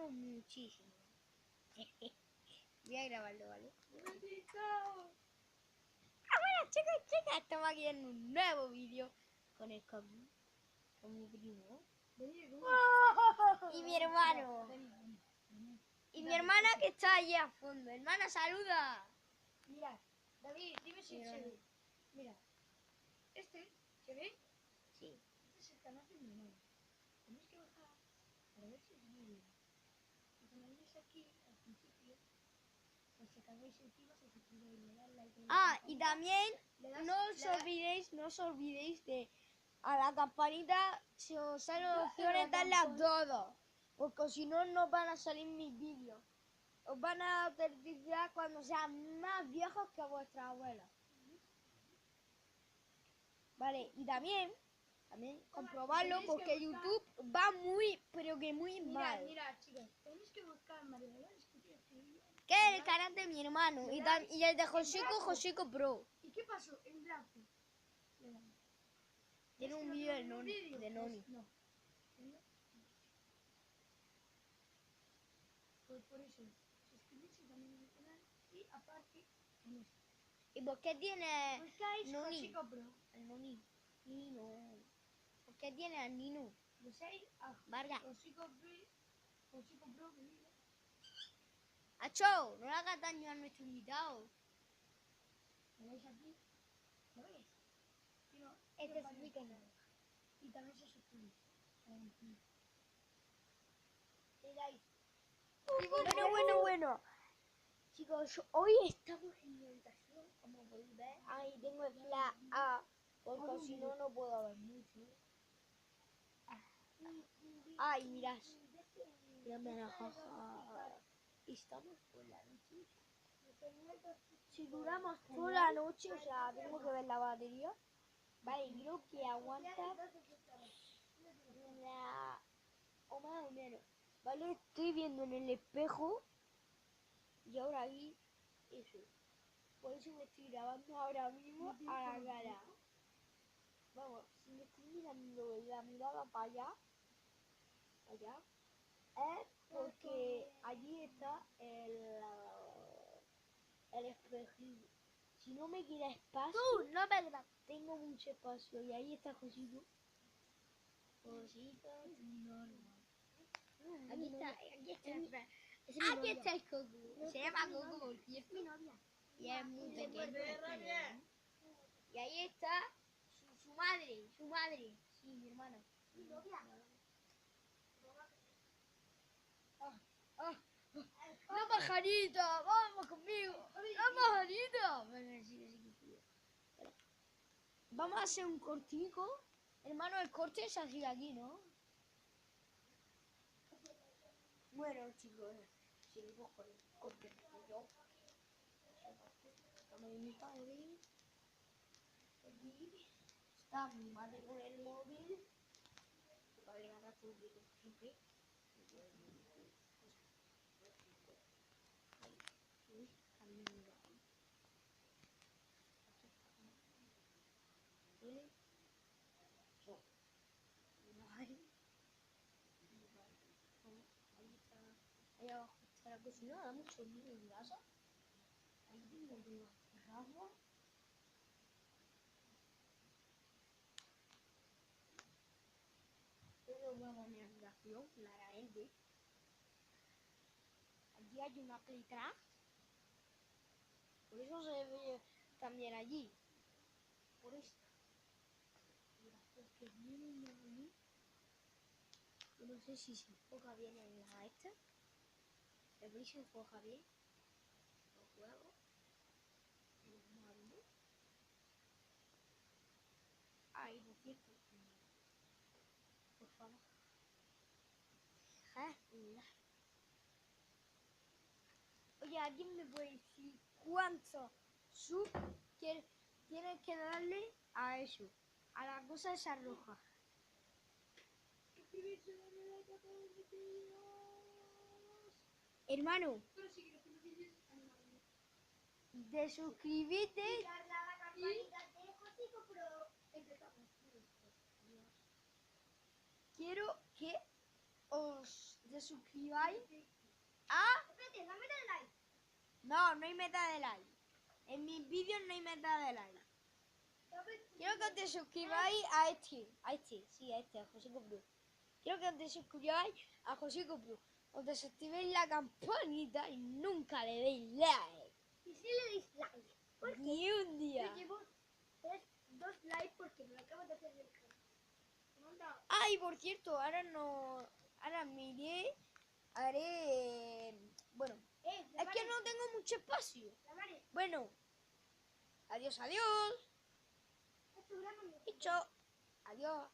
amo muchísimo. Voy a grabarlo, ¿vale? Bueno, chicos, estamos aquí en un nuevo vídeo con mi primo. Y mi hermano. Y mi hermana que está allí a fondo. Hermana, saluda. Mira, David, dime si se ve. Mira, ¿se ve? Sí. Este es el canal de mi hermano. Tenéis que bajar para ver si os ve bien. Y cuando venís aquí, al principio, pues se cargáis encima, se suscribáis, le das like. Y también no os olvidéis de a la campanita, si os salen opciones, darle a todo. Porque si no, no van a salir mis vídeos. Os van a perder cuando sean más viejos que vuestras abuelas. Vale, y también comprobarlo porque YouTube va pero que muy mal. Mira, chicos, tenéis que buscar Mario Dolores, Que es el canal de mi hermano y el de Josico Pro. ¿Y qué pasó? En blanco. Tiene un vídeo de Noni. No. Pues por eso, suscribirse también en el canal y aparte en esto. ¿Y por qué tiene Buscáis Noni? Josico Pro. El Noni. Nino. ¿Por qué tiene al Nino? Buscáis a Vargas. Josico Pro que vive. ¡Acho! No le hagas daño a nuestro invitado. ¿Lo veis aquí? ¿Lo veis? Este es mi canal. Y también se suscribís. Bueno. Chicos, hoy estamos en mi habitación, como podéis ver. Ahí tengo el flash A, porque si no, no puedo ver mucho. Ay, mirad. Mira, jaja. Estamos por la noche. Si duramos toda la noche, o sea, tengo que ver la batería. Vale, creo que aguanta o más o menos. Vale, estoy viendo en el espejo y ahora ahí eso. Por eso me estoy grabando ahora mismo a la cara. Vamos, si me estoy mirando la mirada para allá, es porque allí está el espejo. Si no me queda espacio, no me grabas. Tengo mucho espacio y ahí está Josito. Aquí está el Coco. Se llama Coco, por cierto. Y es muy pequeño. Y ahí está su madre. Sí, mi hermana. ¡La pajarita! ¡Vamos conmigo! ¡La pajarita! Bueno, sí. Vamos a hacer un cortico. Hermano, el corte se hace aquí, ¿no? Bueno, chicos, seguimos con el corte. Está mi madre con el móvil. Vale, ahora tú siempre. Ahí abajo está la cocina, da mucho miedo en casa. Ahí tengo que rasgo. Pero vamos a mi habitación, claramente. Allí hay una Playcraft. Por eso se ve también allí. Por esto. Porque viene allí. Yo no sé si se enfoca bien en la esta. ¿El veis se enfoca bien? Los juegos. Los mandos. Ay, por cierto. Por favor. Oye, ¿alguien me puede decir cuánto sub tienes que darle a eso? A la cosa esa roja. Hermano, de suscribirte y darle a la campanita de Josico Pro. Empezamos. Quiero que os te suscribáis a... Espérate, la meta de like. No, no hay meta de like. En mis vídeos no hay meta de like. Quiero que te suscribáis a este, a José Copru. Quiero que te suscribáis a José Copru. O desactivéis la campanita y nunca le deis like. Y si le deis like. ¿Por Ni un Yo día. llevo 2 likes porque me lo acabo de hacer el canal. Me han dado. Ah, y por cierto, ahora no... Ahora me iré... Haré... Bueno, es que no tengo mucho espacio. La Mari, Bueno, adiós, adiós. esto grabando. Dicho. Adiós.